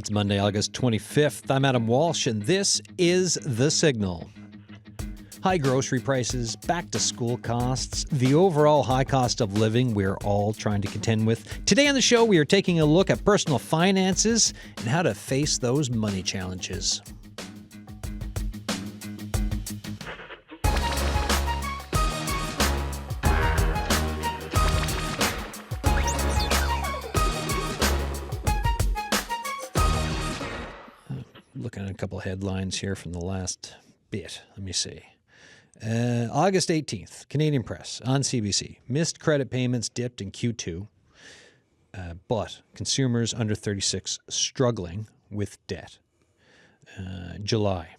It's Monday, August 25th. I'm Adam Walsh, and this is The Signal. High grocery prices, back-to-school costs, the overall high cost of living we're all trying to contend with. Today on the show, we are taking a look at personal finances and how to face those money challenges. Looking at a couple headlines here from the last bit. Let me see. August 18th, Canadian Press on CBC. Missed credit payments dipped in Q2, but consumers under 36 struggling with debt. July.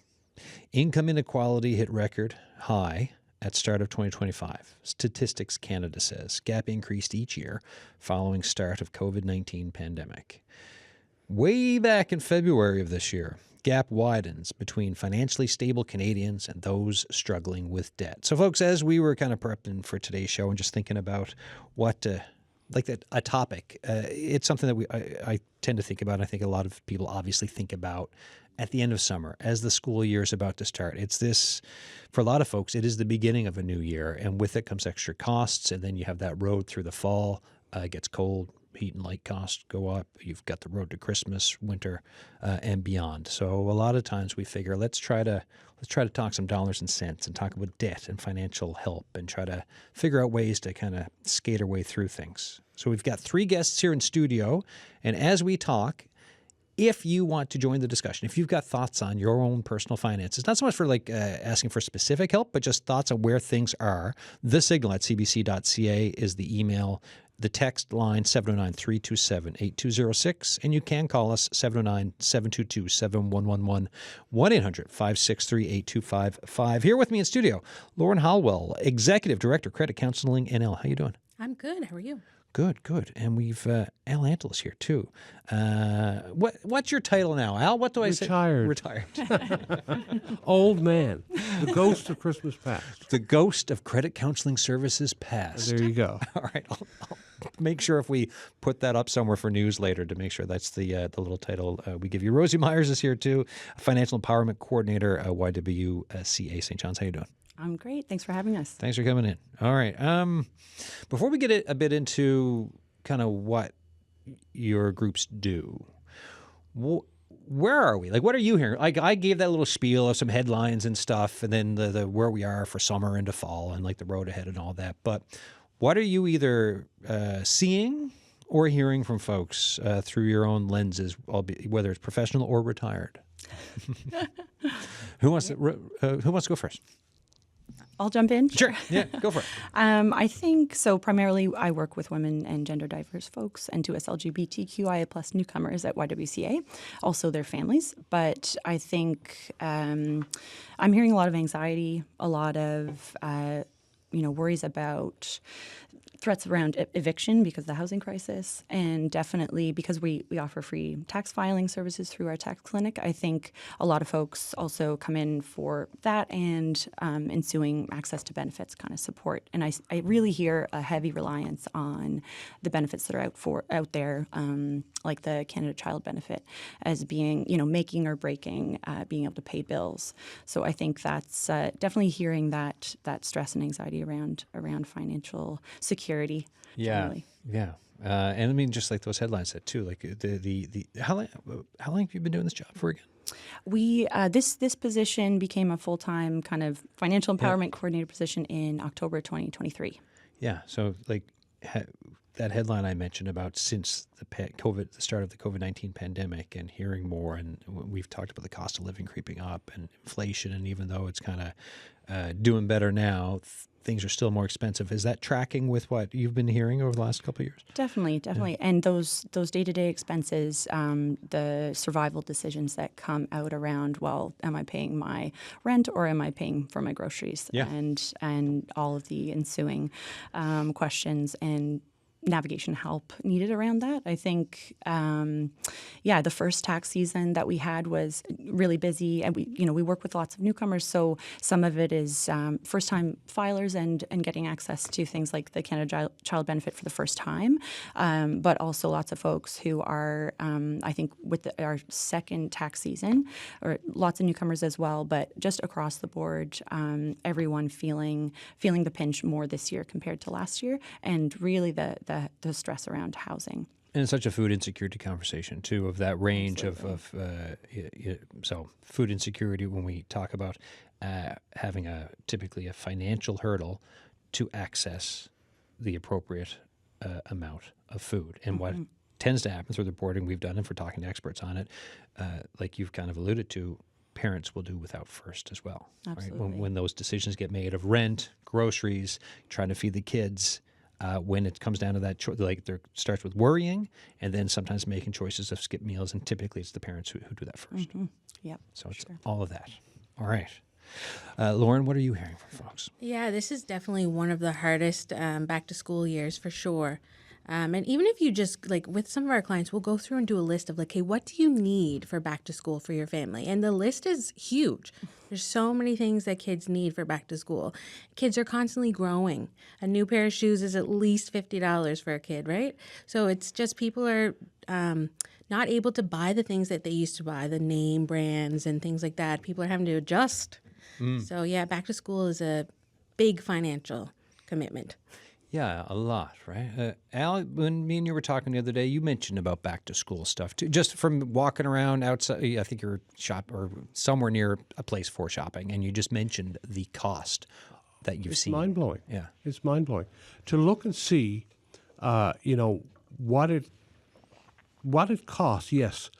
Income inequality hit record high at start of 2025. Statistics Canada says gap increased each year following start of COVID-19 pandemic. Way back in February of this year, gap widens between financially stable Canadians and those struggling with debt. So, folks, as we were kind of prepping for today's show and just thinking about what, a topic, it's something that I tend to think about. I think a lot of people obviously think about at the end of summer as the school year is about to start. It's this, for a lot of folks, it is the beginning of a new year, and with it comes extra costs, and then you have that road through the fall. It gets cold. Heat and light costs go up. You've got the road to Christmas, winter, and beyond. So a lot of times we figure let's try to talk some dollars and cents and talk about debt and financial help and try to figure out ways to kind of skate our way through things. So we've got three guests here in studio, and as we talk, if you want to join the discussion, if you've got thoughts on your own personal finances, not so much for asking for specific help, but just thoughts on where things are, thesignal@cbc.ca is the email. The text line, 709-327-8206, and you can call us, 709-722-7111, 1-800-563-8255. Here with me in studio, Lauren Holwell, Executive Director, Credit Counselling N.L. How you doing? I'm good. How are you? Good, good. And we've Al Antle is here, too. What's your title now, Al? What do I say? Retired. Old man. The ghost of Christmas past. The ghost of Credit Counselling Services past. There you go. All right. I'll make sure if we put that up somewhere for news later to make sure that's the little title we give you. Rosie Myers is here, too, Financial Empowerment Coordinator, YWCA St. John's. How you doing? I'm great. Thanks for having us. Thanks for coming in. All right. Before we get a bit into kind of what your groups do, where are we? Like, what are you hearing? I gave that little spiel of some headlines and stuff, and then the where we are for summer into fall and like the road ahead and all that. But what are you either seeing or hearing from folks through your own lenses, whether it's professional or retired? Who wants to go first? I'll jump in. Sure. Yeah, go for it. I think so. Primarily, I work with women and gender diverse folks and to us LGBTQIA plus newcomers at YWCA, also their families. But I think I'm hearing a lot of anxiety, a lot of worries about threats around eviction because of the housing crisis, and definitely because we offer free tax filing services through our tax clinic. I think a lot of folks also come in for that and ensuing access to benefits kind of support. And I really hear a heavy reliance on the benefits that are out there, like the Canada Child Benefit, as being making or breaking being able to pay bills. So I think that's definitely hearing that stress and anxiety around financial security. Yeah, generally. yeah. And I mean, just like those headlines said too, like the how long have you been doing this job for again? We this position became a full-time kind of financial empowerment coordinator position in October 2023. Yeah. So like that headline I mentioned about since the start of the COVID-19 pandemic, and hearing more, and we've talked about the cost of living creeping up and inflation, and even though it's kind of doing better now, things are still more expensive. Is that tracking with what you've been hearing over the last couple of years? Definitely. Yeah. And those day-to-day expenses, the survival decisions that come out around, well, am I paying my rent or am I paying for my groceries? Yeah. And all of the ensuing questions. And navigation help needed around that. I think, the first tax season that we had was really busy, and we work with lots of newcomers, so some of it is first-time filers and getting access to things like the Canada Child Benefit for the first time, but also lots of folks who are, I think, with our second tax season, or lots of newcomers as well, but just across the board, everyone feeling the pinch more this year compared to last year, and really the stress around housing. And it's such a food insecurity conversation, too, of that range of so food insecurity, when we talk about having typically a financial hurdle to access the appropriate amount of food. And what tends to happen through the reporting we've done, and for talking to experts on it, like you've kind of alluded to, parents will do without first as well. Absolutely. Right? When those decisions get made of rent, groceries, trying to feed the kids, when it comes down to that, there starts with worrying, and then sometimes making choices of skip meals, and typically it's the parents who do that first. Yep. So it's all of that. All right. Lauren, what are you hearing from folks? Yeah, this is definitely one of the hardest back to school years for sure. And even if you just, like, with some of our clients, we'll go through and do a list of, like, hey, what do you need for back to school for your family? And the list is huge. There's so many things that kids need for back to school. Kids are constantly growing. A new pair of shoes is at least $50 for a kid, right? So it's just people are not able to buy the things that they used to buy, the name brands and things like that. People are having to adjust. So, yeah, back to school is a big financial commitment. Yeah, a lot, right? Al, when me and you were talking the other day, you mentioned about back to school stuff too. Just from walking around outside, I think you're or somewhere near a place for shopping, and you just mentioned the cost that you've seen. It's mind-blowing. Yeah. It's mind-blowing. To look and see, what it costs, yes,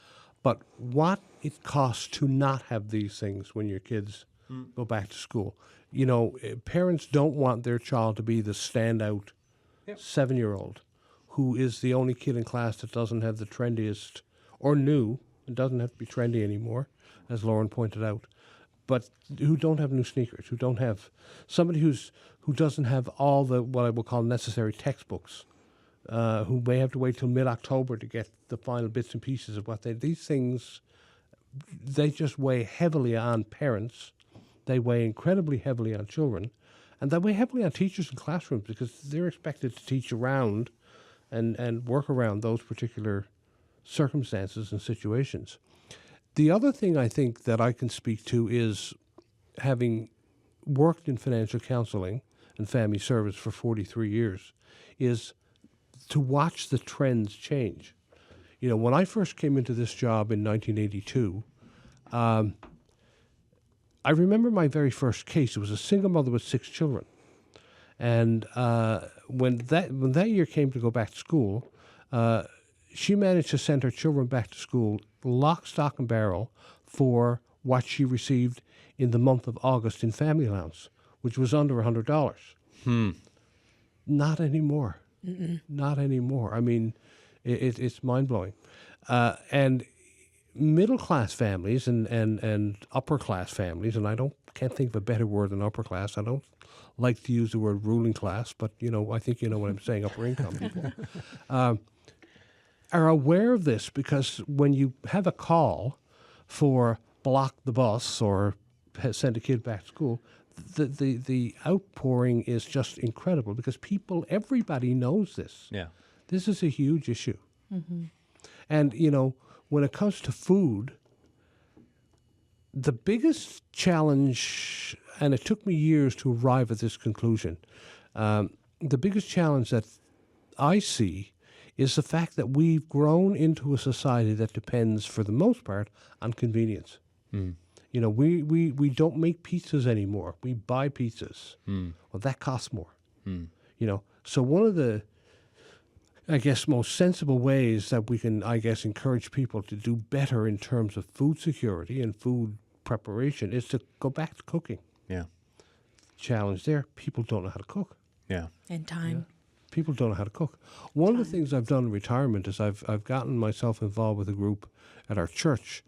but what it costs to not have these things when your kids go back to school. Parents don't want their child to be the standout 7-year-old who is the only kid in class that doesn't have the trendiest, or new, it doesn't have to be trendy anymore, as Lauren pointed out, but who don't have new sneakers, who don't have somebody who doesn't have all the what I will call necessary textbooks, who may have to wait till mid-October to get the final bits and pieces of these things. They just weigh heavily on parents. They weigh incredibly heavily on children, and they weigh heavily on teachers in classrooms, because they're expected to teach around and work around those particular circumstances and situations. The other thing I think that I can speak to is, having worked in financial counseling and family service for 43 years, is to watch the trends change. When I first came into this job in 1982, I remember my very first case. It was a single mother with 6 children. And when that year came to go back to school, she managed to send her children back to school lock, stock, and barrel for what she received in the month of August in family allowance, which was under $100. Not anymore. Not anymore. I mean, it's mind-blowing. And middle-class families and upper-class families, and can't think of a better word than upper-class. I don't like to use the word ruling class, but, I think you know what I'm saying, upper-income people, are aware of this, because when you have a call for block the bus or send a kid back to school, the outpouring is just incredible, because everybody knows this. Yeah. This is a huge issue. And, when it comes to food, the biggest challenge, and it took me years to arrive at this conclusion, the biggest challenge that I see is the fact that we've grown into a society that depends, for the most part, on convenience. We don't make pizzas anymore. We buy pizzas. Well, that costs more. So one of the, most sensible ways that we can, encourage people to do better in terms of food security and food preparation is to go back to cooking. Yeah. Challenge there, people don't know how to cook. Yeah. And time. People don't know how to cook. One of the things I've done in retirement is I've gotten myself involved with a group at our church,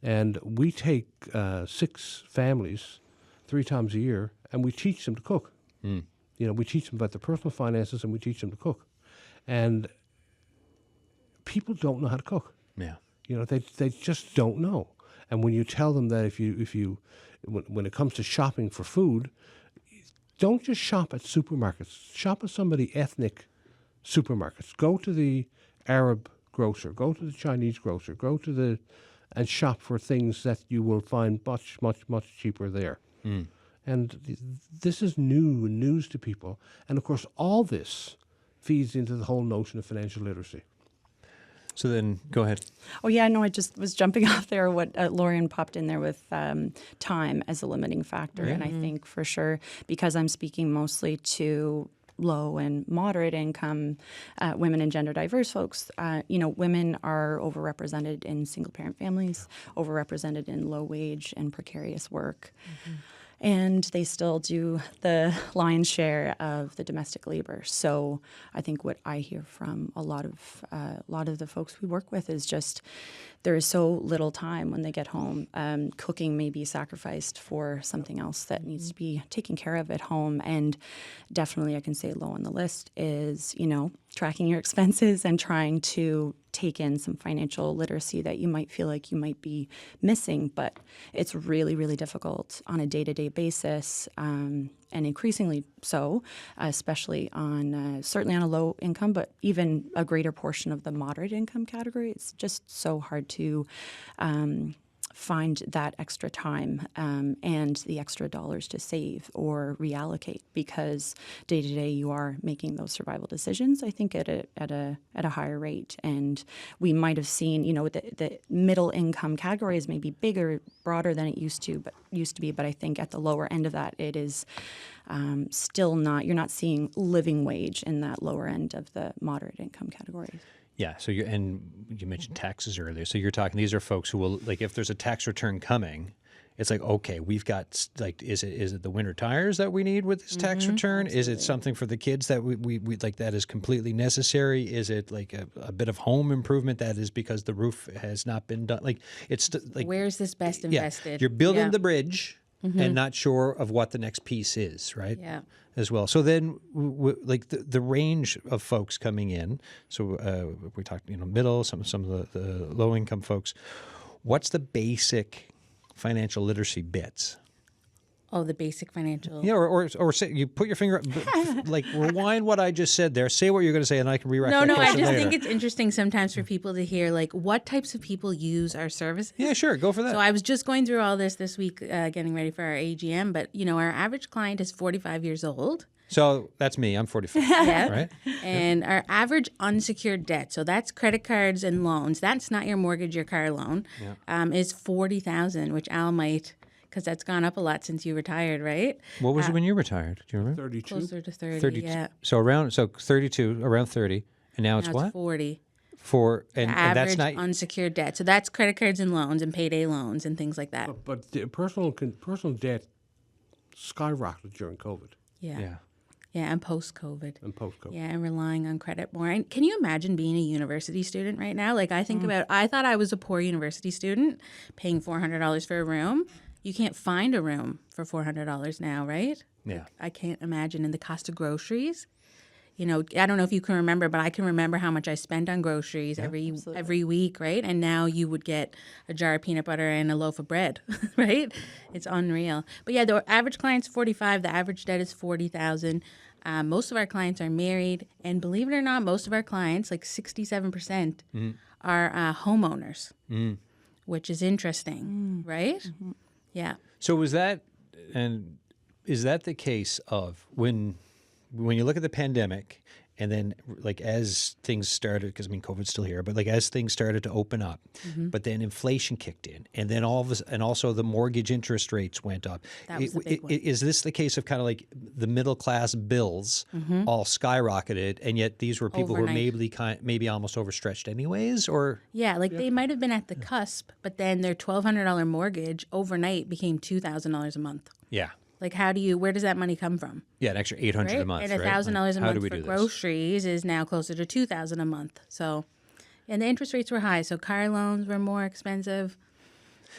and we take 6 families 3 times a year, and we teach them to cook. We teach them about their personal finances, and we teach them to cook. And people don't know how to cook. Yeah. You know, they just don't know. And when you tell them that when it comes to shopping for food, don't just shop at supermarkets. Shop at somebody ethnic supermarkets. Go to the Arab grocer. Go to the Chinese grocer. And shop for things that you will find much, much, much cheaper there. And this is news to people. And of course, all this feeds into the whole notion of financial literacy. So then, go ahead. Oh, yeah, no, I just was jumping off there what Lorian popped in there with time as a limiting factor. And I think for sure, because I'm speaking mostly to low and moderate income women and gender diverse folks, women are overrepresented in single parent families, overrepresented in low wage and precarious work. And they still do the lion's share of the domestic labor. So I think what I hear from a lot of the folks we work with is just there is so little time when they get home. Cooking may be sacrificed for something else that needs to be taken care of at home. And definitely I can say low on the list is, tracking your expenses and trying to take in some financial literacy that you might feel like you might be missing. But it's really, really difficult on a day-to-day basis, and increasingly so, especially on certainly on a low income, but even a greater portion of the moderate income category. It's just so hard to find that extra time and the extra dollars to save or reallocate, because day to day you are making those survival decisions, I think, at a higher rate. And we might have seen, the middle income category is maybe bigger, broader than it used to be. But I think at the lower end of that, it is still not. You're not seeing living wage in that lower end of the moderate income category. Yeah. So you mentioned taxes earlier. So you're talking, these are folks who will, like, if there's a tax return coming, it's like, okay, we've got, like, is it the winter tires that we need with this tax return? Absolutely. Is it something for the kids that we like that is completely necessary? Is it like a bit of home improvement that is because the roof has not been done? Like, it's like, Where's this best invested? You're building Yeah. the bridge and not sure of what the next piece is, right? Yeah. As well. So then, like the range of folks coming in. So we talked, middle, some of the low income folks. What's the basic financial literacy bits? Oh, the basic financial. Yeah, or say, you put your finger, like rewind what I just said there. Say what you're going to say, and I can rewrite that No, I question just later. think it's interesting sometimes for people to hear, like, what types of people use our services. Yeah, sure, go for that. So I was just going through all this week, getting ready for our AGM, but, our average client is 45 years old. So that's me. I'm 45, Yeah. right? And our average unsecured debt, so that's credit cards and loans, that's not your mortgage, your car loan, is $40,000, which Al might, because that's gone up a lot since you retired, right? What was it when you retired? Do you remember? 32. Closer to 30, 32. yeah. So 32, around 30, and now it's Now what? it's 40. And Average that's not. unsecured debt. So that's credit cards and loans and payday loans and things like that. But the personal debt skyrocketed during COVID Yeah. Yeah, and post-COVID. and post-COVID. Yeah, and relying on credit more. And can you imagine being a university student right now? Like, I think I thought I was a poor university student paying $400 for a room. You can't find a room for $400 now, right? Yeah. I can't imagine. And the cost of groceries. I don't know if you can remember, but I can remember how much I spent on groceries every week, right? And now you would get a jar of peanut butter and a loaf of bread, right? It's unreal. But yeah, the average client's 45. The average debt is $40,000. Most of our clients are married, and believe it or not, most of our clients, like 67%, are homeowners, which is interesting, right? Mm-hmm. Yeah. So is that the case of when you look at the pandemic, and then like as things started, because COVID's still here, but like as things started to open up, but then inflation kicked in, and then and also the mortgage interest rates went up. That was the big one. Is this the case of kind of like the middle class bills all skyrocketed, and yet these were people Overnight. who were maybe almost overstretched anyways, or Yeah, they might have been at the cusp, but then their $1,200 mortgage overnight became $2,000 a month. yeah. Like, where does that money come from? Yeah, an extra $800 Right? a month, And right? $1,000 a How do month we for do this? groceries is now closer to $2,000 a month. So, and the interest rates were high, so car loans were more expensive.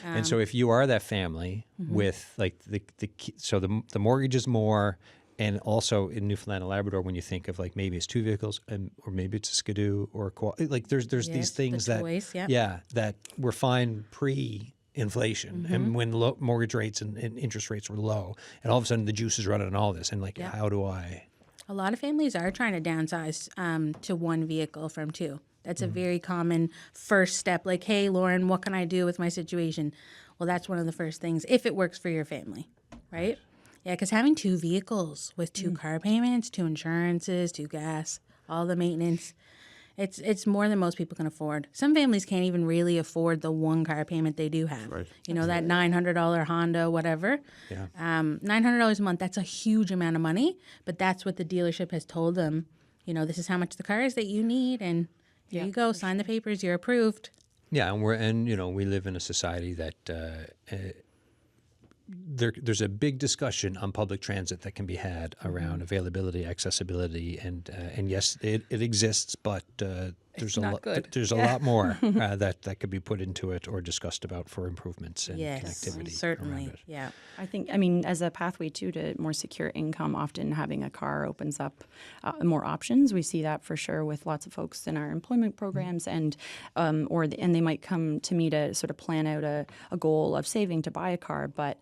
And so if you are that family with like the mortgage is more, And also in Newfoundland and Labrador, when you think of like maybe it's 2 vehicles, or maybe it's a Skidoo or like there's these Yes, things the that choice, yep. that were fine pre-inflation, and when mortgage rates and interest rates were low, and all of a sudden the juice is running on all this, and like how do I? A lot of families are trying to downsize to 1 vehicle from 2. That's a very common first step. Like, hey, Lauren, what can I do with my situation? Well, that's one of the first things, if it works for your family, right? Yeah, because having 2 vehicles with 2 car payments, 2 insurances, 2 gas, all the maintenance, it's more than most people can afford. Some families can't even really afford the 1 car payment they do have. Right. You know, that $900 Honda, whatever. Yeah. $900 a month, that's a huge amount of money, but that's what the dealership has told them. You know, this is how much the car is that you need, and here you go, sign the papers, you're approved. Yeah, and we live in a society that there's a big discussion on public transit that can be had around availability, accessibility, and yes, it exists, but there's a lot more that could be put into it or discussed about for improvements and connectivity. Certainly, around it. yeah. I mean, as a pathway too to more secure income, often having a car opens up more options. We see that for sure with lots of folks in our employment programs, and they might come to me to sort of plan out a goal of saving to buy a car, but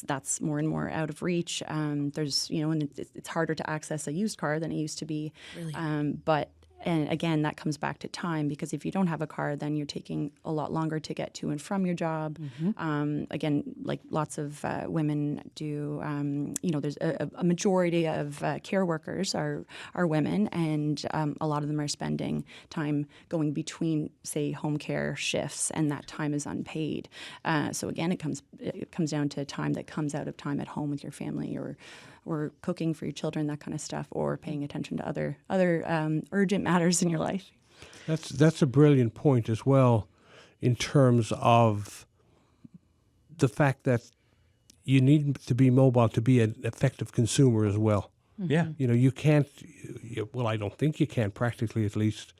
that's more and more out of reach. There's and it's harder to access a used car than it used to be, Really? And again, that comes back to time, because if you don't have a car, then you're taking a lot longer to get to and from your job. Again, like lots of women do, there's a majority of care workers are women, and a lot of them are spending time going between, say, home care shifts, and that time is unpaid. So again, it comes down to time that comes out of time at home with your family, or cooking for your children, that kind of stuff, or paying attention to other urgent matters in your life. That's a brilliant point as well, in terms of the fact that you need to be mobile to be an effective consumer as well. Yeah. You can't, well, I don't think you can, practically at least,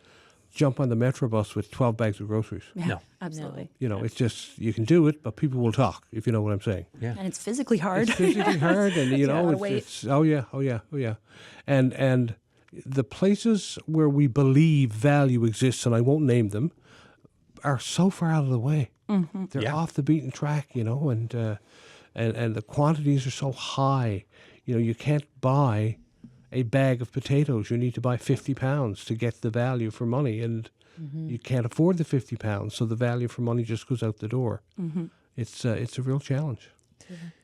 jump on the Metro bus with 12 bags of groceries. Yeah, No. absolutely. It's just, you can do it, but people will talk, if you know what I'm saying. Yeah. And it's physically hard. It's physically hard, and weight. oh yeah. And the places where we believe value exists, and I won't name them, are so far out of the way. They're off the beaten track, and the quantities are so high. You can't buy a bag of potatoes. You need to buy 50 pounds to get the value for money, and you can't afford the 50 pounds, so the value for money just goes out the door. It's a real challenge.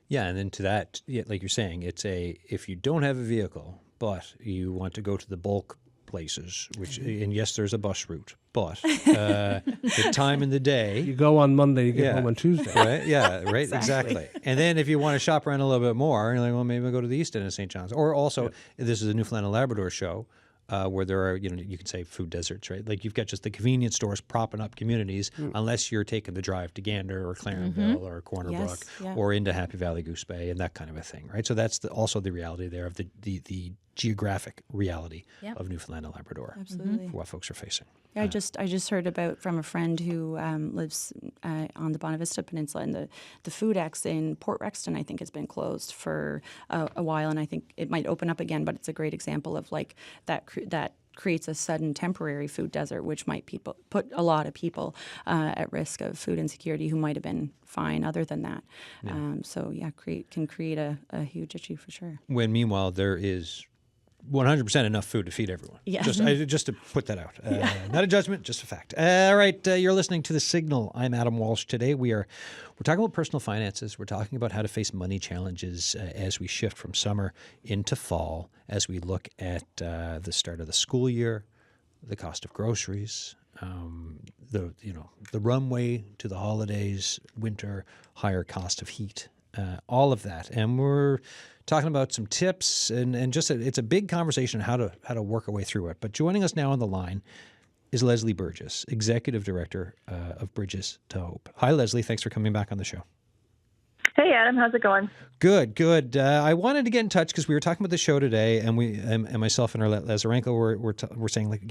Yeah, and then to that, like you're saying, if you don't have a vehicle, but you want to go to the bulk places, and yes, there's a bus route, but the time in the day. You go on Monday, you get home on Tuesday. Right? Yeah, right, exactly. And then if you want to shop around a little bit more, you're like, well, maybe I'll go to the East End of St. John's. Or also, this is a Newfoundland and Labrador show, where there are, you can say food deserts, right? Like you've got just the convenience stores propping up communities, unless you're taking the drive to Gander or Clarenville or Corner Brook or into Happy Valley Goose Bay and that kind of a thing, right? So that's also the reality there of the geographic reality of Newfoundland and Labrador. Absolutely. For what folks are facing. Yeah, I just heard about from a friend who lives on the Bonavista Peninsula, and the Food X in Port Rexton, I think, has been closed for a while, and I think it might open up again. But it's a great example of like that creates a sudden temporary food desert, which might put a lot of people at risk of food insecurity who might have been fine other than that. Can create a huge issue for sure. When meanwhile there is 100% enough food to feed everyone. Yeah. Just to put that out. Not a judgment, just a fact. All right, you're listening to The Signal. I'm Adam Walsh. Today we're talking about personal finances. We're talking about how to face money challenges as we shift from summer into fall, as we look at the start of the school year, the cost of groceries, the runway to the holidays, winter, higher cost of heat, all of that. And we're talking about some tips and just it's a big conversation how to work our way through it. But joining us now on the line is Lesley Burgess, Executive Director of Bridges to Hope. Hi, Lesley. Thanks for coming back on the show. Hey, Hey, Adam, how's it going? Good. I wanted to get in touch because we were talking about the show today, and we and myself and our Lazarenko were saying, like,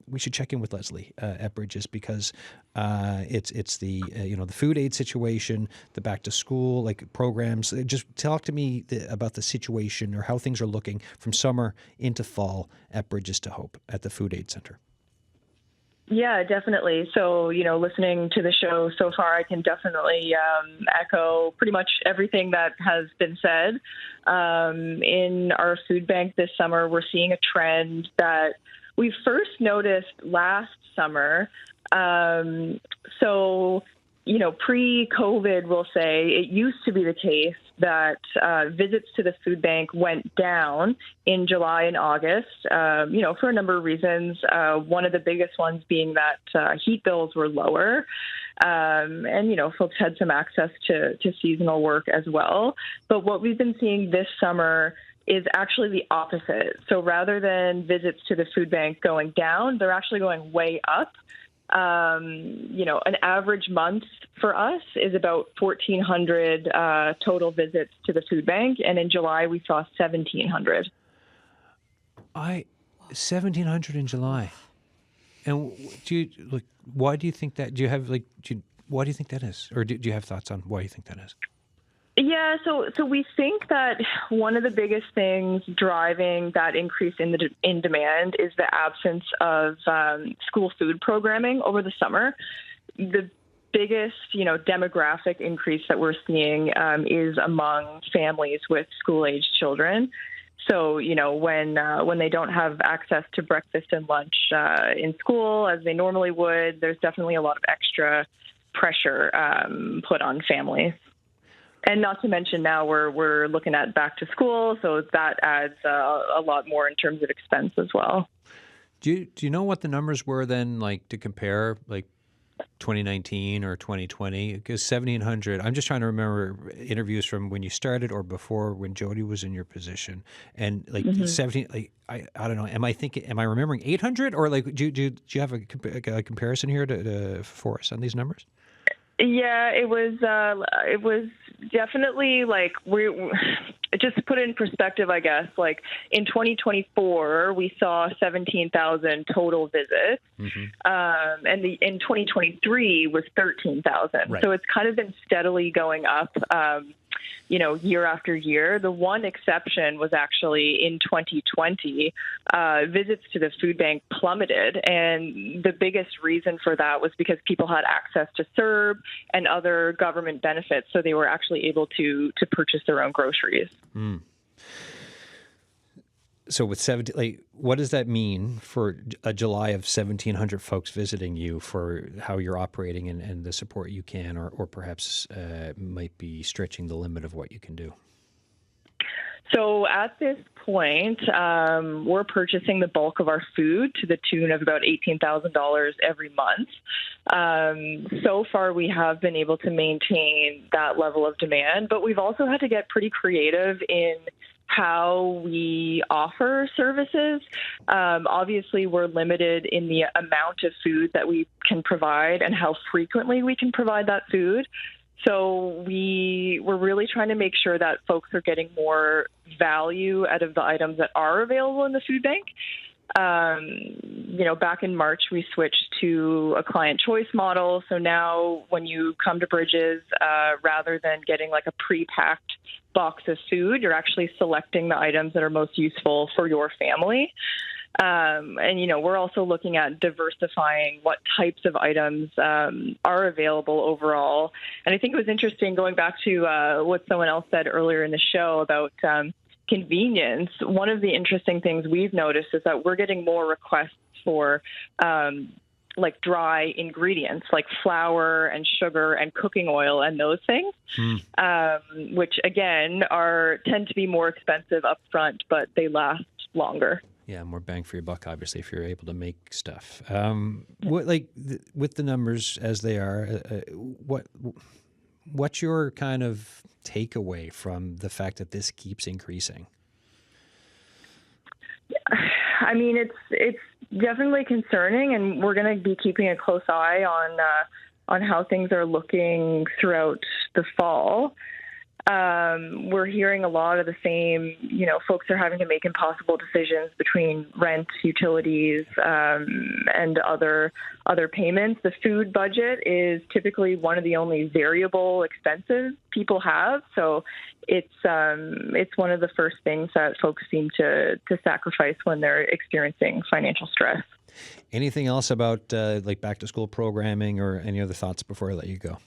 we should check in with Lesley at Bridges because it's the the food aid situation, the back to school programs. Just talk to me about the situation or how things are looking from summer into fall at Bridges to Hope at the Food Aid Center. Yeah, definitely. So, listening to the show so far, I can definitely echo pretty much everything that has been said. In our food bank this summer, we're seeing a trend that we first noticed last summer. Pre-COVID, we'll say, it used to be the case that visits to the food bank went down in July and August, for a number of reasons. One of the biggest ones being that heat bills were lower. Folks had some access to seasonal work as well. But what we've been seeing this summer is actually the opposite. So rather than visits to the food bank going down, they're actually going way up. An average month for us is about 1,400 total visits to the food bank, and in July we saw 1,700. 1,700 in July, and why do you think that? Do you have why do you think that is, or do you have thoughts on why you think that is? Yeah, so we think that one of the biggest things driving that increase in demand is the absence of school food programming over the summer. The biggest, demographic increase that we're seeing is among families with school-aged children. So, when they don't have access to breakfast and lunch in school as they normally would, there's definitely a lot of extra pressure put on families. And not to mention now we're looking at back to school, so that adds a lot more in terms of expense as well. Do you know what the numbers were then, to compare 2019 or 2020? Because 1,700. I'm just trying to remember interviews from when you started or before when Jody was in your position, and 17. I don't know. Am I remembering 800 or do you have a comparison here for us on these numbers? Yeah, it was definitely just to put it in perspective, I guess, in 2024, we saw 17,000 total visits, and in 2023 was 13,000. Right. So it's kind of been steadily going up, year after year. The one exception was actually in 2020, visits to the food bank plummeted, and the biggest reason for that was because people had access to CERB and other government benefits, so they were actually able to purchase their own groceries. Mm. So with 70, what does that mean for a July of 1,700 folks visiting you for how you're operating and the support you can, or perhaps might be stretching the limit of what you can do? So at this point, we're purchasing the bulk of our food to the tune of about $18,000 every month. So far, we have been able to maintain that level of demand, but we've also had to get pretty creative in how we offer services. Obviously, we're limited in the amount of food that we can provide and how frequently we can provide that food. So we're really trying to make sure that folks are getting more value out of the items that are available in the food bank. Back in March, we switched to a client choice model. So now when you come to Bridges, rather than getting a pre-packed box of food, you're actually selecting the items that are most useful for your family. We're also looking at diversifying what types of items are available overall. And I think it was interesting going back to what someone else said earlier in the show about convenience. One of the interesting things we've noticed is that we're getting more requests for dry ingredients like flour and sugar and cooking oil and those things, which again tend to be more expensive up front, but they last longer. Yeah, more bang for your buck, obviously, if you're able to make stuff. With the numbers as they are, what's your kind of takeaway from the fact that this keeps increasing? I mean, it's definitely concerning, and we're going to be keeping a close eye on how things are looking throughout the fall. We're hearing a lot of the same, folks are having to make impossible decisions between rent, utilities, and other payments. The food budget is typically one of the only variable expenses people have. So it's one of the first things that folks seem to sacrifice when they're experiencing financial stress. Anything else about like back to school programming or any other thoughts before I let you go?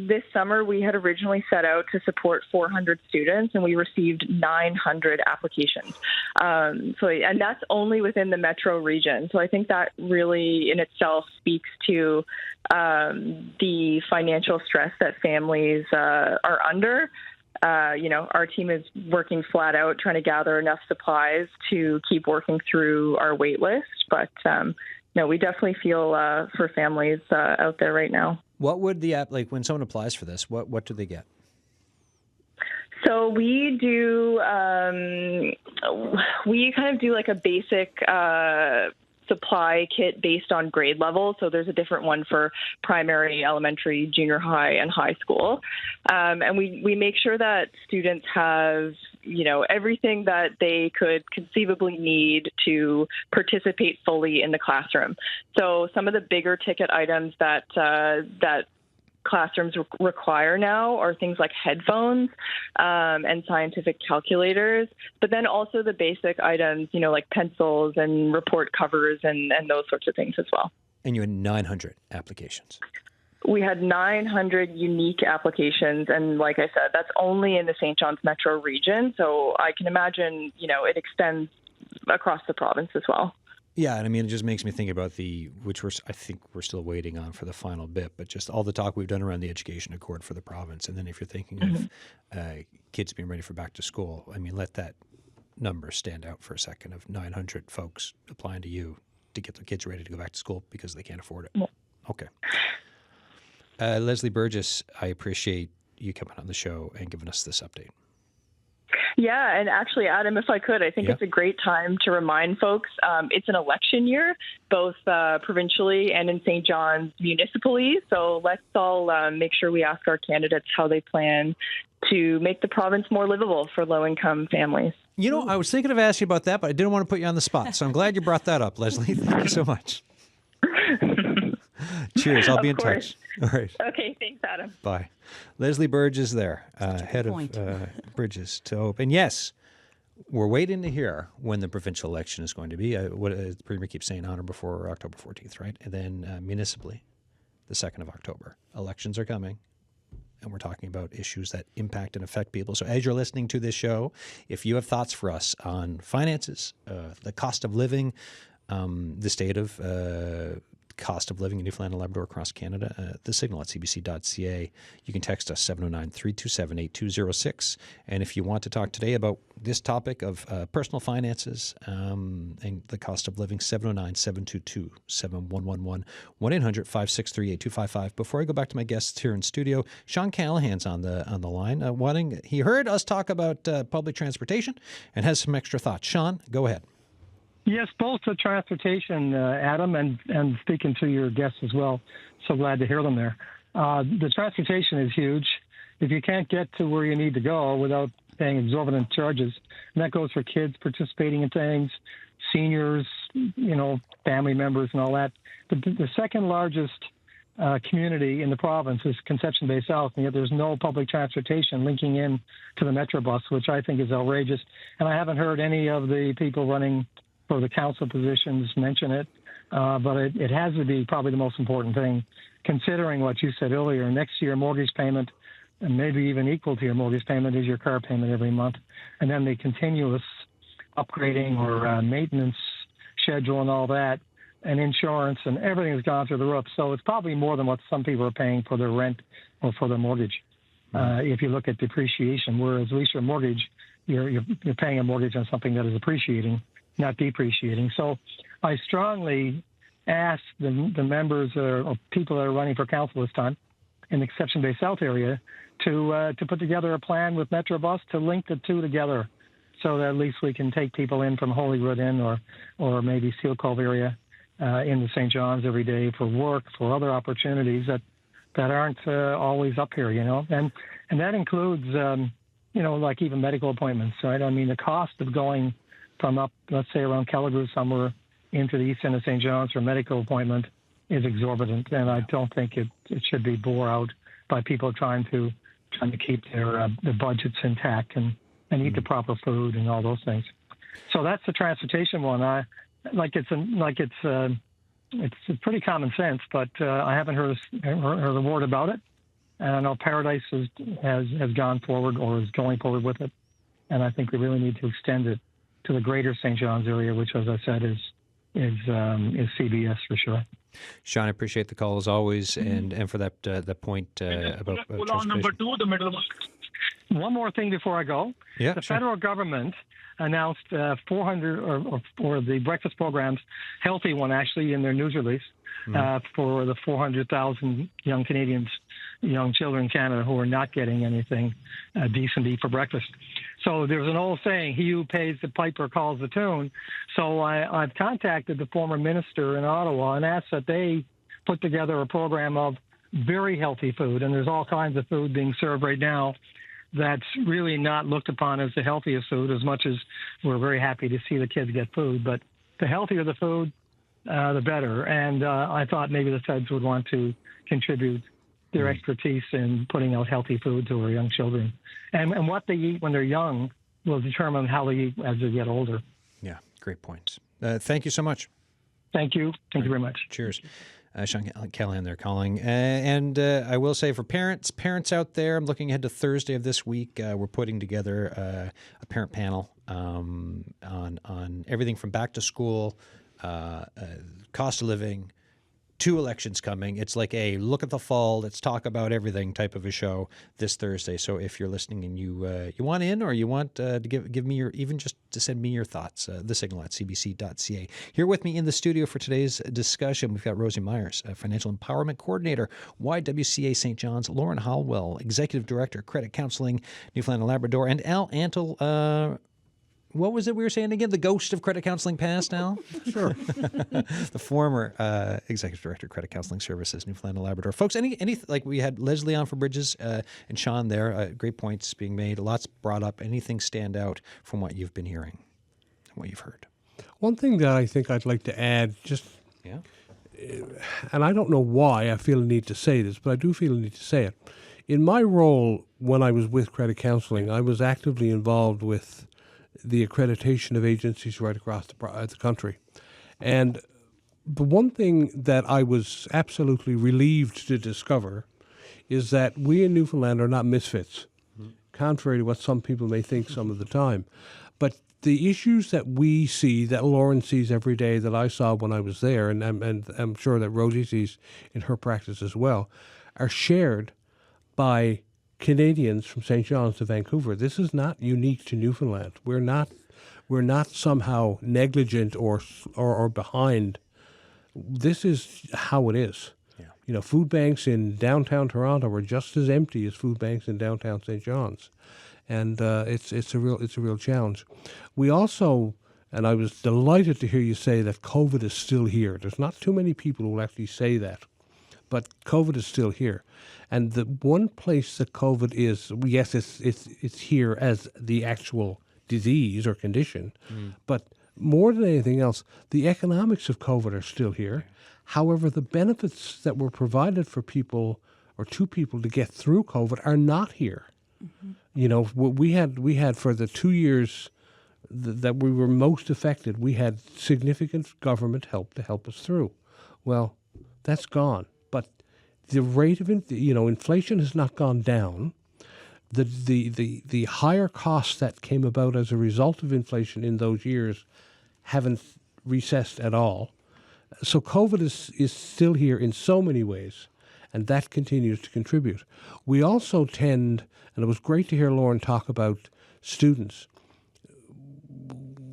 This summer we had originally set out to support 400 students, and we received 900 applications. And that's only within the metro region. So I think that really in itself speaks to the financial stress that families are under. Our team is working flat out trying to gather enough supplies to keep working through our wait list. But no, we definitely feel for families out there right now. What would the app, like when someone applies for this, what do they get? So we do, we kind of do like a basic supply kit based on grade level. So there's a different one for primary, elementary, junior high, and high school. And we make sure that students have, everything that they could conceivably need to participate fully in the classroom. So some of the bigger ticket items that classrooms require now are things like headphones and scientific calculators, but then also the basic items, like pencils and report covers and those sorts of things as well. And you had 900 applications. We had 900 unique applications, and like I said, that's only in the St. John's metro region, so I can imagine, it extends across the province as well. Yeah, and I mean, it just makes me think about which I think we're still waiting on for the final bit, but just all the talk we've done around the education accord for the province. And then if you're thinking of kids being ready for back to school, I mean, let that number stand out for a second of 900 folks applying to you to get their kids ready to go back to school because they can't afford it. Yeah. Okay. Lesley Burgess, I appreciate you coming on the show and giving us this update. Yeah, and actually, Adam, if I could, I think it's a great time to remind folks it's an election year, both provincially and in St. John's municipally. So let's all make sure we ask our candidates how they plan to make the province more livable for low-income families. I was thinking of asking you about that, but I didn't want to put you on the spot. So I'm glad you brought that up, Lesley. Thank you so much. Cheers. I'll be in touch. All right. Okay. Thanks, Adam. Bye. Lesley Burgess there, head of Bridges to Hope. And yes, we're waiting to hear when the provincial election is going to be. What the Premier keeps saying, on or before October 14th, right? And then municipally, the 2nd of October. Elections are coming. And we're talking about issues that impact and affect people. So as you're listening to this show, if you have thoughts for us on finances, the cost of living, the state of cost of living in Newfoundland and Labrador across Canada, the signal at cbc.ca. You can text us 709-327-8206. And if you want to talk today about this topic of personal finances and the cost of living, 709-722-7111, 1-800-563-8255. Before I go back to my guests here in studio, Sean Callahan's on the line. He heard us talk about public transportation and has some extra thoughts. Sean, go ahead. Yes, both the transportation, Adam, and speaking to your guests as well. So glad to hear them there. The transportation is huge. If you can't get to where you need to go without paying exorbitant charges, and that goes for kids participating in things, seniors, family members and all that. The second largest community in the province is Conception Bay South, and yet there's no public transportation linking in to the Metro bus, which I think is outrageous. And I haven't heard any of the people running for the council positions mention it, but it has to be probably the most important thing, considering what you said earlier. Next year, mortgage payment, and maybe even equal to your mortgage payment, is your car payment every month. And then the continuous upgrading or maintenance schedule and all that, and insurance and everything has gone through the roof. So it's probably more than what some people are paying for their rent or for their mortgage. If you look at depreciation, whereas at least your mortgage, you're paying a mortgage on something that is appreciating, not depreciating. So I strongly ask the members or people that are running for council this time in the Conception Bay South area to put together a plan with Metrobus to link the two together so that at least we can take people in from Holyrood in or maybe Seal Cove area into St. John's every day for work, for other opportunities that aren't always up here, and that includes, like even medical appointments, right? I mean, the cost of going from up, let's say around Kelligrew somewhere into the east end of St. John's for a medical appointment is exorbitant, and I don't think it should be bore out by people trying to keep their budgets intact and eat the proper food and all those things. So that's the transportation one. It's pretty common sense, but I haven't heard a word about it. And I know Paradise has gone forward or is going forward with it, and I think we really need to extend it to the greater St. John's area, which, as I said, is CBS for sure. Sean, I appreciate the call as always, and for that point about transportation. One more thing before I go. Yeah, the federal government announced 400 or the breakfast programs, healthy one actually, in their news release for the 400,000 young Canadians, young children in Canada who are not getting anything decent to eat for breakfast. So there's an old saying, he who pays the piper calls the tune. So I've contacted the former minister in Ottawa and asked that they put together a program of very healthy food, and there's all kinds of food being served right now that's really not looked upon as the healthiest food, as much as we're very happy to see the kids get food. But the healthier the food, the better. And I thought maybe the feds would want to contribute their expertise in putting out healthy food to our young children. And what they eat when they're young will determine how they eat as they get older. Yeah, great points. Thank you so much. Thank you. Thank you very much. Cheers. Sean Callahan there calling. And I will say for parents out there, I'm looking ahead to Thursday of this week. We're putting together a parent panel on everything from back to school, cost of living, 2 elections coming. It's like a look at the fall, let's talk about everything type of a show this Thursday. So if you're listening and you want in, or you want to give me your, even just to send me your thoughts, thesignal@cbc.ca. Here with me in the studio for today's discussion, we've got Rosie Myers, Financial Empowerment Coordinator, YWCA St. John's, Lauren Holwell, Executive Director, Credit Counselling, Newfoundland and Labrador, and Antle, what was it we were saying again? The ghost of Credit Counselling past, Al? Sure. The former Executive Director, Credit Counselling Services, Newfoundland and Labrador. Folks, any like we had Lesley on for Bridges and Sean there. Great points being made. Lots brought up. Anything stand out from what you've been hearing and what you've heard? One thing that I think I'd like to add, and I don't know why I feel a need to say this, but I do feel a need to say it. In my role when I was with Credit Counselling, I was actively involved with the accreditation of agencies right across the country. And the one thing that I was absolutely relieved to discover is that we in Newfoundland are not misfits, contrary to what some people may think some of the time. But the issues that we see, that Lauren sees every day, that I saw when I was there, and I'm sure that Rosie sees in her practice as well, are shared by Canadians from St. John's to Vancouver. This is not unique to Newfoundland. We're not somehow negligent or behind. This is how it is. Yeah. Food banks in downtown Toronto are just as empty as food banks in downtown St. John's, and it's a real challenge. We also, and I was delighted to hear you say that COVID is still here. There's not too many people who will actually say that, but COVID is still here. And the one place that COVID is, yes, it's here as the actual disease or condition, but more than anything else, the economics of COVID are still here. However, the benefits that were provided for people or to people to get through COVID are not here. We had for the 2 years that we were most affected, we had significant government help to help us through. Well, that's gone. The rate of inflation has not gone down. The higher costs that came about as a result of inflation in those years haven't recessed at all. So COVID is still here in so many ways, and that continues to contribute. We also tend, and it was great to hear Lauren talk about students.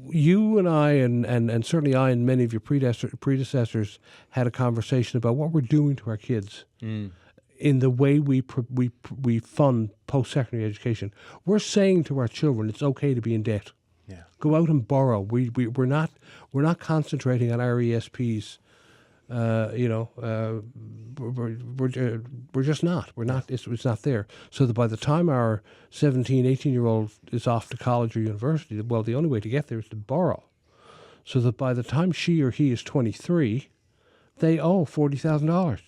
You and I, and certainly I and many of your predecessors had a conversation about what we're doing to our kids in the way we fund post-secondary education. We're saying to our children, it's okay to be in debt. Yeah. Go out and borrow. We're not concentrating on RESPs We're just not. We're not. It's not there. So that by the time our 17, 18-year-old is off to college or university, well, the only way to get there is to borrow. So that by the time she or he is 23, they owe $40,000.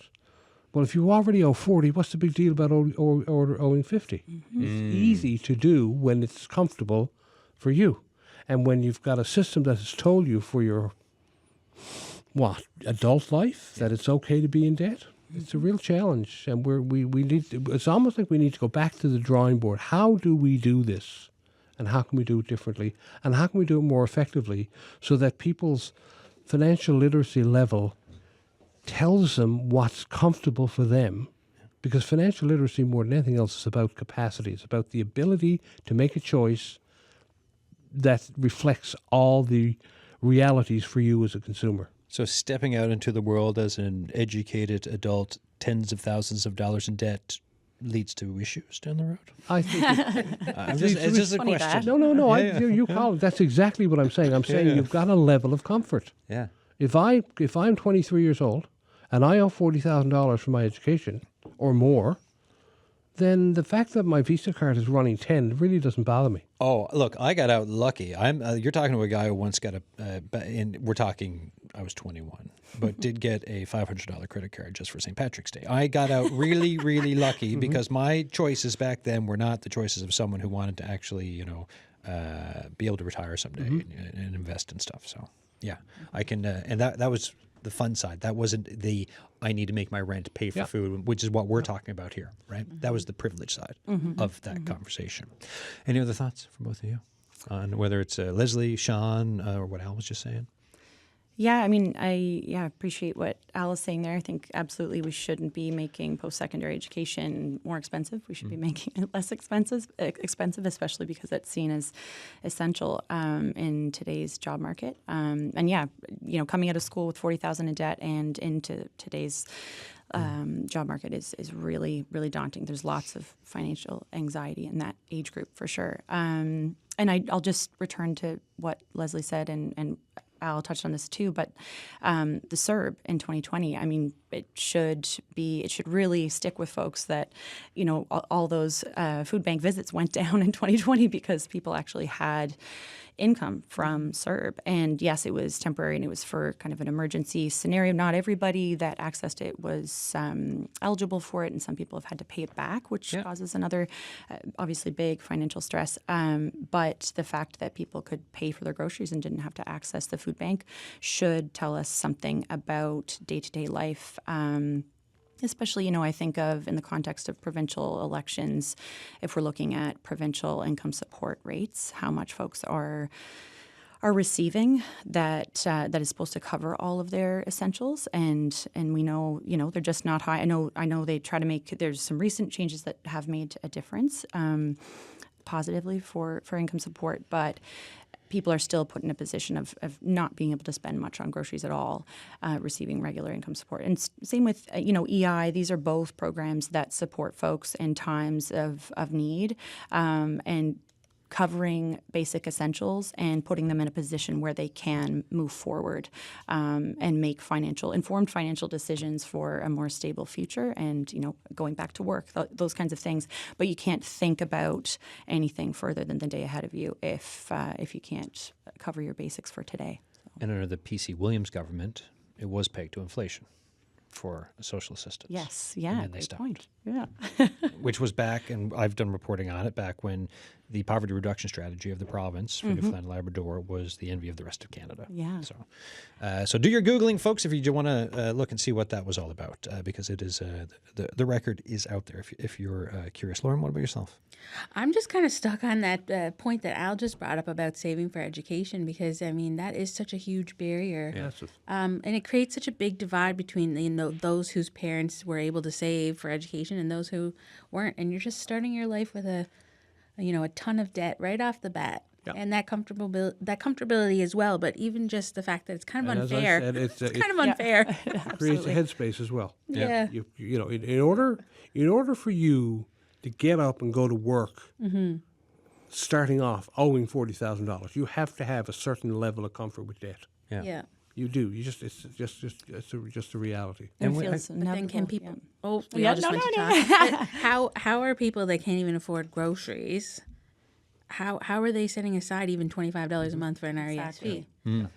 Well, if you already owe 40, what's the big deal about owing 50? It's easy to do when it's comfortable for you. And when you've got a system that has told you for your, adult life, that it's okay to be in debt, it's a real challenge. And we need to, it's almost like we need to go back to the drawing board. How do we do this? And how can we do it differently? And how can we do it more effectively so that people's financial literacy level tells them what's comfortable for them? Because financial literacy, more than anything else, is about capacity. It's about the ability to make a choice that reflects all the realities for you as a consumer. So stepping out into the world as an educated adult, tens of thousands of dollars in debt, leads to issues down the road? I think it's just a question. No. You call it. That's exactly what I'm saying. I'm saying you've got a level of comfort. Yeah. If I'm 23 years old and I owe $40,000 for my education or more, then the fact that my Visa card is running 10 really doesn't bother me. Oh, look, I got out lucky. You're talking to a guy who once got I was 21, but did get a $500 credit card just for St. Patrick's Day. I got out really, really lucky because my choices back then were not the choices of someone who wanted to actually, be able to retire someday and invest in stuff. So, yeah, I can, and that was the fun side. That wasn't the I need to make my rent pay for food, which is what we're talking about here, right? That was the privilege side of that conversation. Any other thoughts from both of you on whether it's Lesley, Sean, or what Al was just saying? Yeah, I mean, I appreciate what Al is saying there. I think absolutely we shouldn't be making post-secondary education more expensive. We should be making it less expensive, especially because it's seen as essential in today's job market. And yeah, coming out of school with $40,000 in debt and into today's job market is really, really daunting. There's lots of financial anxiety in that age group for sure. And I'll just return to what Lesley said and Al touched on this too, but the CERB in 2020, I mean, it should really stick with folks that, all those food bank visits went down in 2020 because people actually had income from CERB. And yes, it was temporary and it was for kind of an emergency scenario. Not everybody that accessed it was eligible for it, and some people have had to pay it back, which causes another obviously big financial stress. But the fact that people could pay for their groceries and didn't have to access the food bank should tell us something about day-to-day life. Especially, I think of in the context of provincial elections, if we're looking at provincial income support rates, how much folks are receiving that is supposed to cover all of their essentials, and we know they're just not high. I know they try to there's some recent changes that have made a difference positively for income support, but people are still put in a position of not being able to spend much on groceries at all, receiving regular income support. And same with, EI. These are both programs that support folks in times of need and covering basic essentials and putting them in a position where they can move forward and make informed financial decisions for a more stable future and, going back to work, those kinds of things. But you can't think about anything further than the day ahead of you if you can't cover your basics for today. And under the PC Williams government, it was pegged to inflation for social assistance. Yes, yeah, and they stopped. Point. Yeah. Which was back, and I've done reporting on it, back when the poverty reduction strategy of the province for Newfoundland and Labrador was the envy of the rest of Canada. Yeah. So do your Googling, folks, if you want to look and see what that was all about, because it is the record is out there if you're curious. Lauren, what about yourself? I'm just kind of stuck on that point that Al just brought up about saving for education, because, I mean, that is such a huge barrier. Yes. And it creates such a big divide between those whose parents were able to save for education and those who weren't. And you're just starting your life with a ton of debt right off the bat. Yep. And that comfortability as well, but even just the fact that it's kind of unfair. As I said, it's kind of unfair. It creates a headspace as well. Yeah. In order for you to get up and go to work, starting off owing $40,000, you have to have a certain level of comfort with debt. Yeah. You do. You just it's just a reality. And And it feels But then can inevitable, people? yeah. Oh, we Yeah, all just no, went no, to no. talk. But how are people that can't even afford groceries? How are they setting aside even $25 a month for an RESP? Exactly.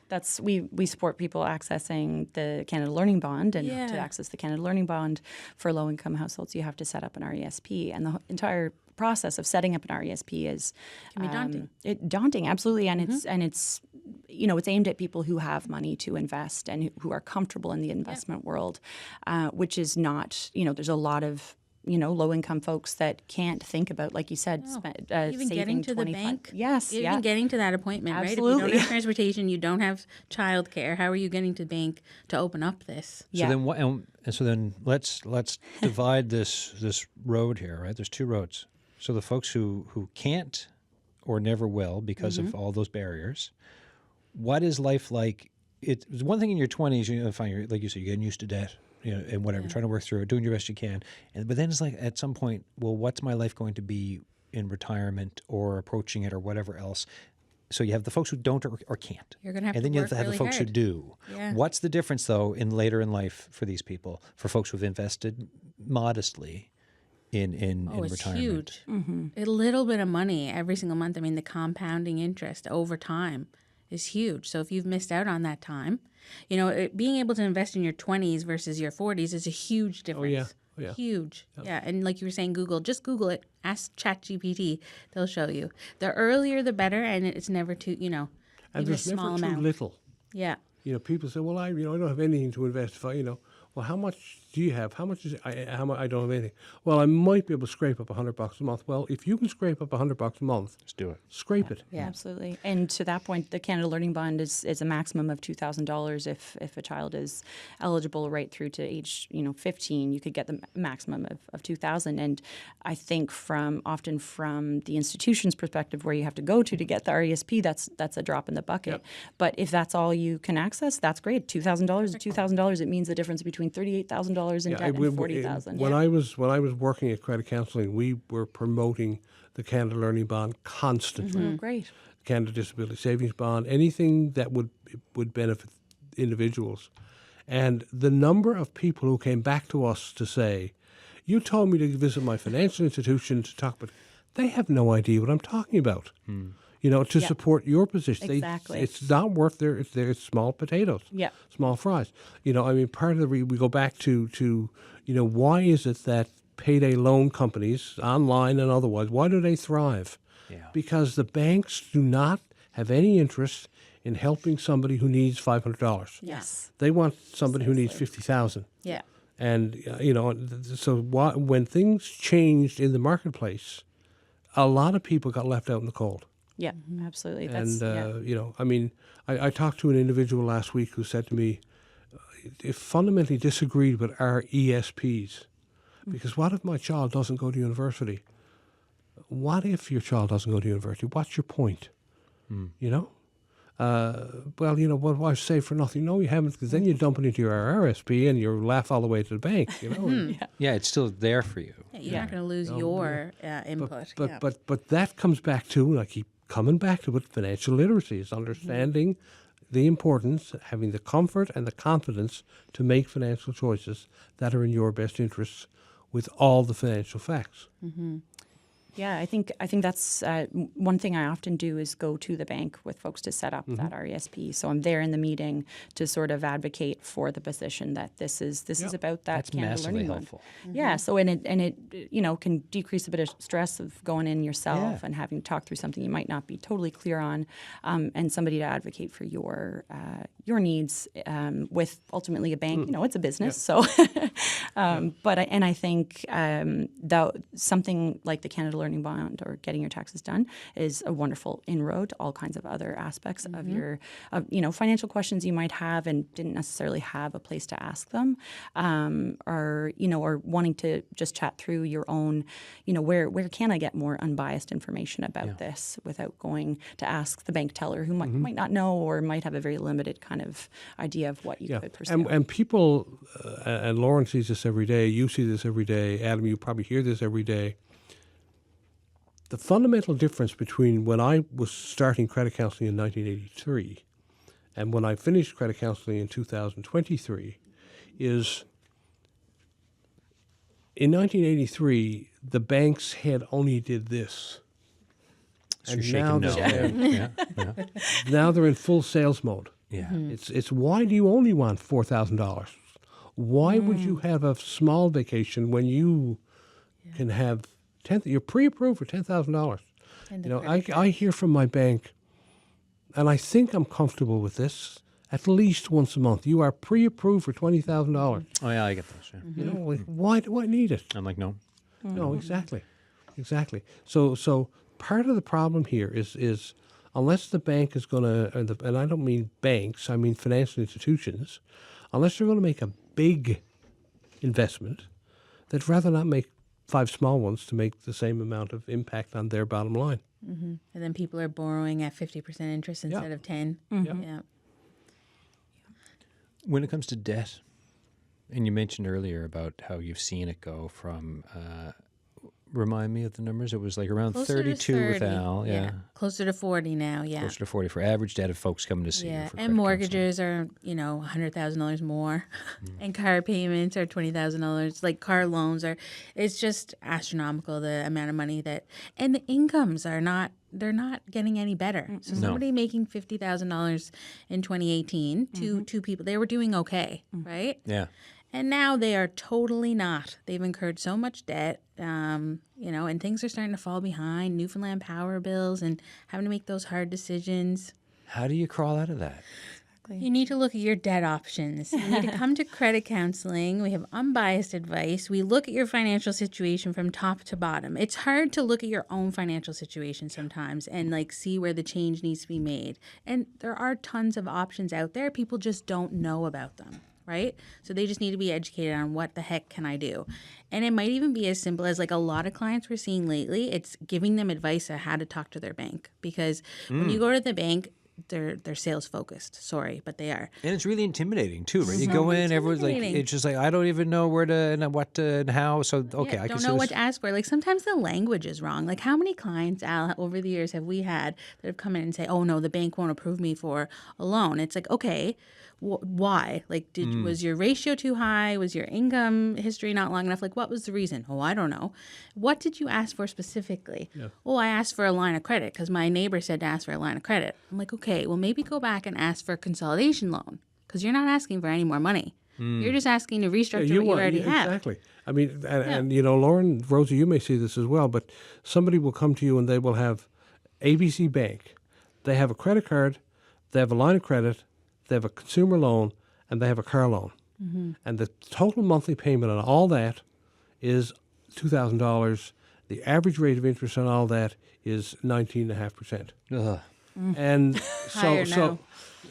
That's we support people accessing the Canada Learning Bond, and Yeah. to access the Canada Learning Bond for low income households, you have to set up an RESP, and the entire process of setting up an RESP is Can be daunting. daunting, absolutely, and it's it's aimed at people who have money to invest and who are comfortable in the investment world, which is not there's a lot of low income folks that can't think about, like you said, Even saving getting to the 25 bank. Yes, Even yeah. getting to that appointment, right? If you Absolutely. don't have transportation, you don't have childcare. How are you getting to the bank to open up this? So then, and so then let's divide this road here, right? There's two roads. So the folks who can't or never will because of all those barriers, what is life like? It's one thing in your 20s, like you said, you're getting used to debt, and whatever, trying to work through it, doing your best you can. But then it's like at some point, well, what's my life going to be in retirement or approaching it or whatever else? So you have the folks who don't or can't. You're gonna have and to then you work have the really folks hard. who do. Yeah. What's the difference, though, in later in life for these people, for folks who've invested modestly in It's retirement? huge. A little bit of money every single month. I mean, the compounding interest over time is huge. So if you've missed out on that time, being able to invest in your 20s versus your 40s is a huge difference. Oh, yeah. Huge. Yeah. And like you were saying, just Google it. Ask ChatGPT. They'll show you. The earlier, the better. And it's never too, And even a there's small never too amount. little. Yeah. People say, well, I don't have anything to invest. If well, how much do you have? How much is it? How much? I don't have anything. Well, I might be able to scrape up $100 a month. Well, if you can scrape up $100 a month, Let's do it. scrape it. Yeah, absolutely. And to that point, the Canada Learning Bond is a maximum of $2,000 if a child is eligible right through to age 15. You could get the maximum of $2,000. And I think often from the institution's perspective, where you have to go to get the RESP, that's a drop in the bucket. Yep. But if that's all you can access, that's great. $2,000 is $2,000. It means the difference between $38,000 in debt and $40,000. When I was working at Credit Counselling, we were promoting the Canada Learning Bond constantly. Oh, great. Canada Disability Savings Bond, anything that would benefit individuals. And the number of people who came back to us to say, you told me to visit my financial institution to talk, but they have no idea what I'm talking about. To support your position. Exactly. It's not worth it's small potatoes. Yeah. Small fries. Part of the we go back to why is it that payday loan companies, online and otherwise, why do they thrive? Yeah. Because the banks do not have any interest in helping somebody who needs $500. Yes. They want somebody who needs $50,000. Yeah. And when things changed in the marketplace, a lot of people got left out in the cold. Yeah, absolutely. I talked to an individual last week who said to me, it fundamentally disagreed with our ESPs. Because what if my child doesn't go to university? What if your child doesn't go to university? What's your point? What I've saved for nothing. No, you haven't, because then you dump it into your RSP and you laugh all the way to the bank. Yeah, it's still there for you. Yeah, you're not going to lose your input. But that comes back to, and I keep coming back to it, financial literacy is understanding the importance, having the comfort and the confidence to make financial choices that are in your best interests with all the financial facts. Yeah, I think that's one thing I often do is go to the bank with folks to set up that RESP. So I'm there in the meeting to sort of advocate for the position that this is about that That's Canada massively Learning Bond. helpful. Yeah, so and it can decrease a bit of stress of going in yourself and having to talk through something you might not be totally clear on, and somebody to advocate for your needs with ultimately a bank. It's a business, so. I think that something like the Canada Learning Bond or getting your taxes done is a wonderful inroad to all kinds of other aspects of your, financial questions you might have and didn't necessarily have a place to ask them, or wanting to just chat through your own, where can I get more unbiased information about this without going to ask the bank teller who might not know or might have a very limited kind of idea of what you could pursue. And people, and Lauren sees this every day, you see this every day, Adam, you probably hear this every day. The fundamental difference between when I was starting credit counseling in 1983 and when I finished credit counseling in 2023, is in 1983, the banks had only did this. So And you're now shaking no. they're, Yeah. now they're in full sales mode. Yeah. It's why do you only want $4,000? Why would you have a small vacation when you can have you're pre-approved for $10,000? And You the know, credit I hear from my bank, and I think I'm comfortable with this. At least once a month, you are pre-approved for $20,000. Oh, yeah, I get those. Yeah. You know, like, why do I need it? I'm like, no. No, exactly. So part of the problem here is unless the bank is going to, and I don't mean banks, I mean financial institutions, unless they're going to make a big investment, they'd rather not make 5 small ones to make the same amount of impact on their bottom line. And then people are borrowing at 50% interest instead of 10. Yeah. When it comes to debt, and you mentioned earlier about how you've seen it go from, remind me of the numbers. It was like around Closer 32 to with 30. Al. Yeah. Closer to 40 now. Yeah. Closer to 40 for average debt of folks coming to see you. Yeah, For and credit mortgages are, $100,000 more, and car payments are $20,000. Like car loans are, it's just astronomical the amount of money and the incomes are not. They're not getting any better. So somebody making $50,000 in 2018, two people, they were doing okay, right? Yeah. And now they are totally not. They've incurred so much debt, and things are starting to fall behind. Newfoundland power bills and having to make those hard decisions. How do you crawl out of that? You need to look at your debt options. You need to come to credit counseling. We have unbiased advice. We look at your financial situation from top to bottom. It's hard to look at your own financial situation sometimes and see where the change needs to be made. And there are tons of options out there. People just don't know about them, right? So they just need to be educated on what the heck can I do. And it might even be as simple as a lot of clients we're seeing lately, it's giving them advice on how to talk to their bank. Because when you go to the bank, they're sales focused. Sorry, but they are. And it's really intimidating too, right? You go in, everyone's like, it's just like, I don't even know where to and what to and how. So okay, I can don't see know this. what to ask for. Sometimes the language is wrong. How many clients, Al, over the years have we had that have come in and say, "Oh no, the bank won't approve me for a loan." It's like, okay, why? Was your ratio too high? Was your income history not long enough? What was the reason? Oh, I don't know. What did you ask for specifically? Yeah. Oh, I asked for a line of credit because my neighbor said to ask for a line of credit. I'm like, okay, well maybe go back and ask for a consolidation loan because you're not asking for any more money. You're just asking to restructure what you already have. Exactly. I mean, and Lauren, Rosie, you may see this as well, but somebody will come to you and they will have ABC Bank. They have a credit card, they have a line of credit, they have a consumer loan, and they have a car loan. And the total monthly payment on all that is $2,000. The average rate of interest on all that is 19.5%. Ugh. And so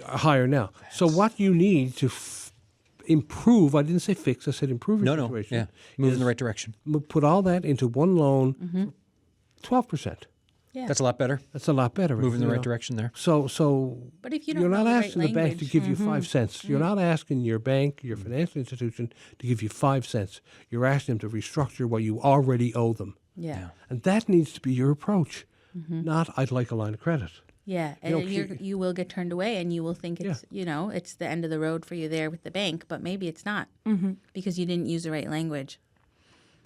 higher now. So what you need to improve, I didn't say fix, I said improve your situation. Yeah, move in the right direction. Put all that into one loan, 12%. Yeah. That's a lot better. That's a lot better. Move in the right direction there. So but if you don't you're not know the right asking the bank to language. give you 5 cents. You're not asking your bank, your financial institution, to give you 5 cents. You're asking them to restructure what you already owe them. Yeah. And that needs to be your approach, not I'd like a line of credit. Yeah, and you will get turned away, and you will think it's it's the end of the road for you there with the bank, but maybe it's not because you didn't use the right language.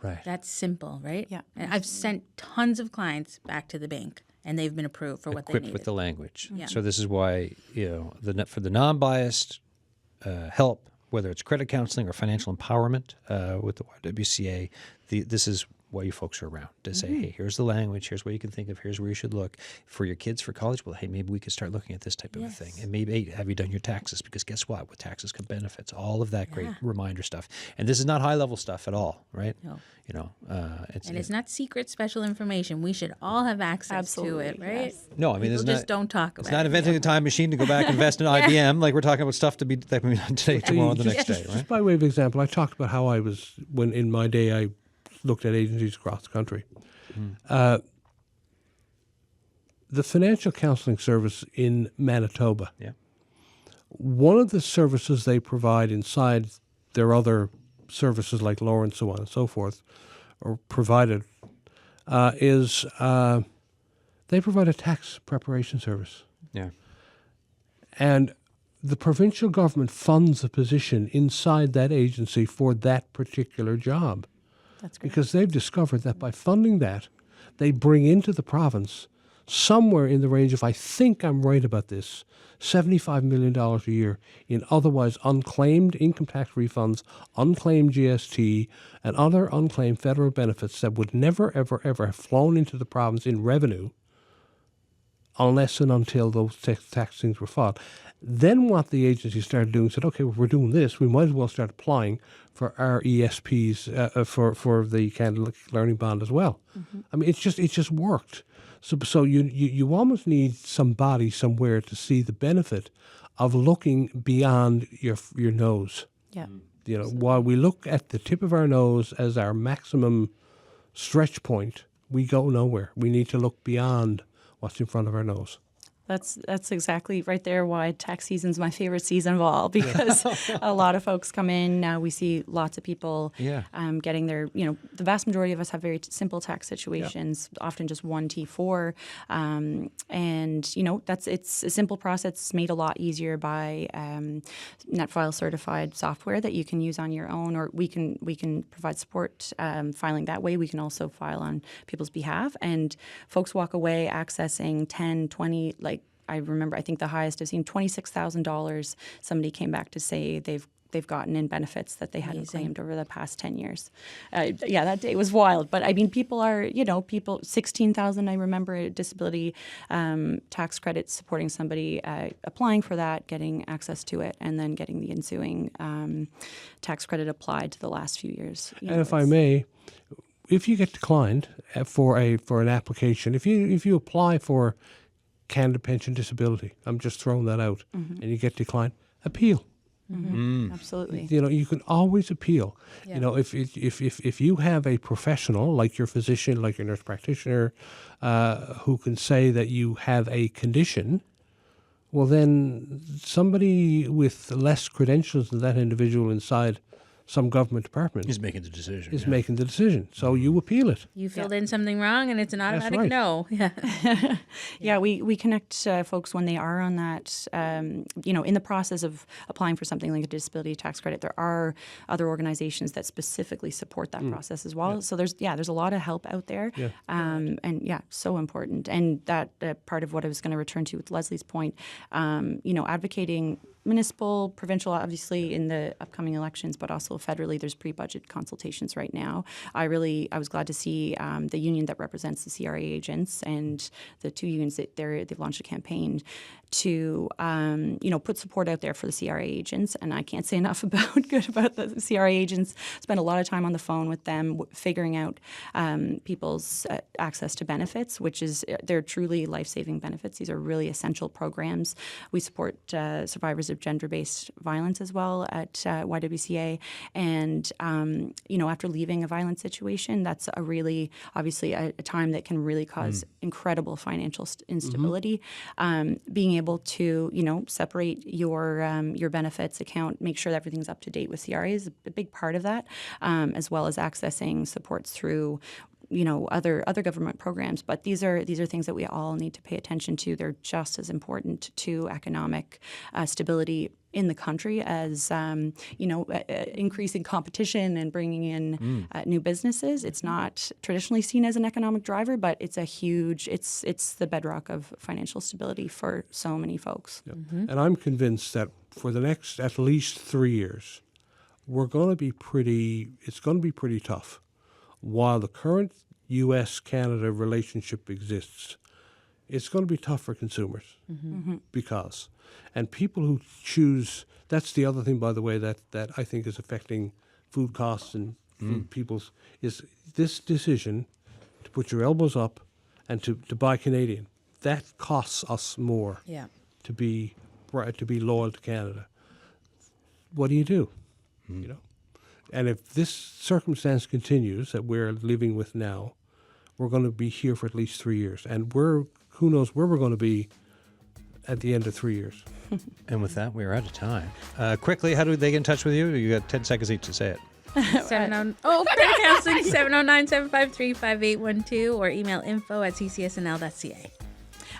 Right. That's simple, right? Yeah. And I've sent tons of clients back to the bank, and they've been approved for what they Equipped needed. with the language. Yeah. So this is why for the non-biased help, whether it's credit counseling or financial empowerment with the YWCA, this is why you folks are around to say, hey, here's the language, here's what you can think of, here's where you should look for your kids for college. Well, hey, maybe we could start looking at this type of a thing, and maybe hey, have you done your taxes? Because guess what, with taxes come benefits, all of that great reminder stuff. And this is not high level stuff at all, right? No. It's not secret special information. We should all have access to it, right? Yes. no, I mean, People it's just not. don't talk about It's not it. inventing a time machine to go back and invest in IBM. Like we're talking about stuff that can be done today, tomorrow, the next day, right? Just by way of example, I talked about how I was, when in my day I looked at agencies across the country. The Financial Counselling Service in Manitoba, one of the services they provide inside their other services like Lauren, so on and so forth, or provided, is they provide a tax preparation service. Yeah. And the provincial government funds a position inside that agency for that particular job. That's great. Because they've discovered that by funding that, they bring into the province somewhere in the range of, I think I'm right about this, $75 million a year in otherwise unclaimed income tax refunds, unclaimed GST, and other unclaimed federal benefits that would never, ever, ever have flown into the province in revenue unless and until those tax things were filed. Then what the agency started doing said, okay, well, we're doing this, we might as well start applying for our ESPs for the Canada Learning Bond as well. I mean, it just worked. So you almost need somebody somewhere to see the benefit of looking beyond your nose. Yeah. You know, while we look at the tip of our nose as our maximum stretch point, we go nowhere. We need to look beyond what's in front of our nose. That's exactly right there why tax season's my favorite season of all, because a lot of folks come in. Now we see lots of people getting their, the vast majority of us have very simple tax situations, often just one T4. And, it's a simple process. It's made a lot easier by NetFile certified software that you can use on your own, or we can provide support filing that way. We can also file on people's behalf. And folks walk away accessing 10, 20, I remember, I think the highest I've seen, $26,000. Somebody came back to say they've gotten in benefits that they hadn't claimed over the past 10 years. That day was wild. But I mean, people are, $16,000, I remember, a disability tax credit supporting somebody applying for that, getting access to it, and then getting the ensuing tax credit applied to the last few years. And if I may, if you get declined for an application, if you apply for Canada Pension Disability, I'm just throwing that out, and you get declined, appeal. Absolutely. You can always appeal. Yeah. If you have a professional like your physician, like your nurse practitioner, who can say that you have a condition, well, then somebody with less credentials than that individual inside some government department He's making the decision. making the decision. So you appeal it. You filled in something wrong, and it's an automatic right. no. Yeah. We connect folks when they are on that, in the process of applying for something like a disability tax credit. There are other organizations that specifically support that process as well. So there's a lot of help out there, so important. And that part of what I was going to return to with Lesley's point, advocating municipal, provincial, obviously in the upcoming elections, but also federally. There's pre-budget consultations right now. I was glad to see the union that represents the CRA agents and the two unions that they've launched a campaign to put support out there for the CRA agents. And I can't say enough about the CRA agents. Spend a lot of time on the phone with them, figuring out people's access to benefits, they're truly life-saving benefits. These are really essential programs. We support survivors of gender-based violence as well at YWCA. And, after leaving a violent situation, that's obviously a time that can really cause incredible financial instability. Being able to, separate your benefits account, make sure that everything's up to date with CRA is a big part of that, as well as accessing supports through other government programs. But these are things that we all need to pay attention to. They're just as important to economic stability in the country as increasing competition and bringing in new businesses. It's not traditionally seen as an economic driver, but it's it's the bedrock of financial stability for so many folks. Yeah. And I'm convinced that for the next at least 3 years, it's going to be pretty tough. While the current U.S.-Canada relationship exists, it's going to be tough for consumers because, and people who choose, that's the other thing, by the way, that I think is affecting food costs and food people's, is this decision to put your elbows up and to buy Canadian. That costs us more to be loyal to Canada. What do you do? And if this circumstance continues that we're living with now, we're going to be here for at least 3 years. And who knows where we're going to be at the end of 3 years. And with that, we're out of time. Quickly, how do they get in touch with you? You got 10 seconds each to say it. Credit Counselling, 709-753-5812, or email info@ccsnl.ca.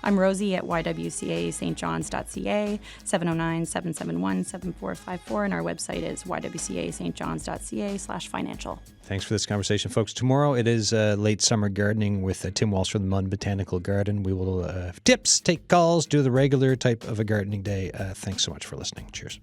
I'm Rosie at YWCA St. John's.ca, 709-771-7454, and our website is ywcastjohns.ca/financial. Thanks for this conversation, folks. Tomorrow it is late summer gardening with Tim Walsh from the Munn Botanical Garden. We will have tips, take calls, do the regular type of a gardening day. Thanks so much for listening. Cheers.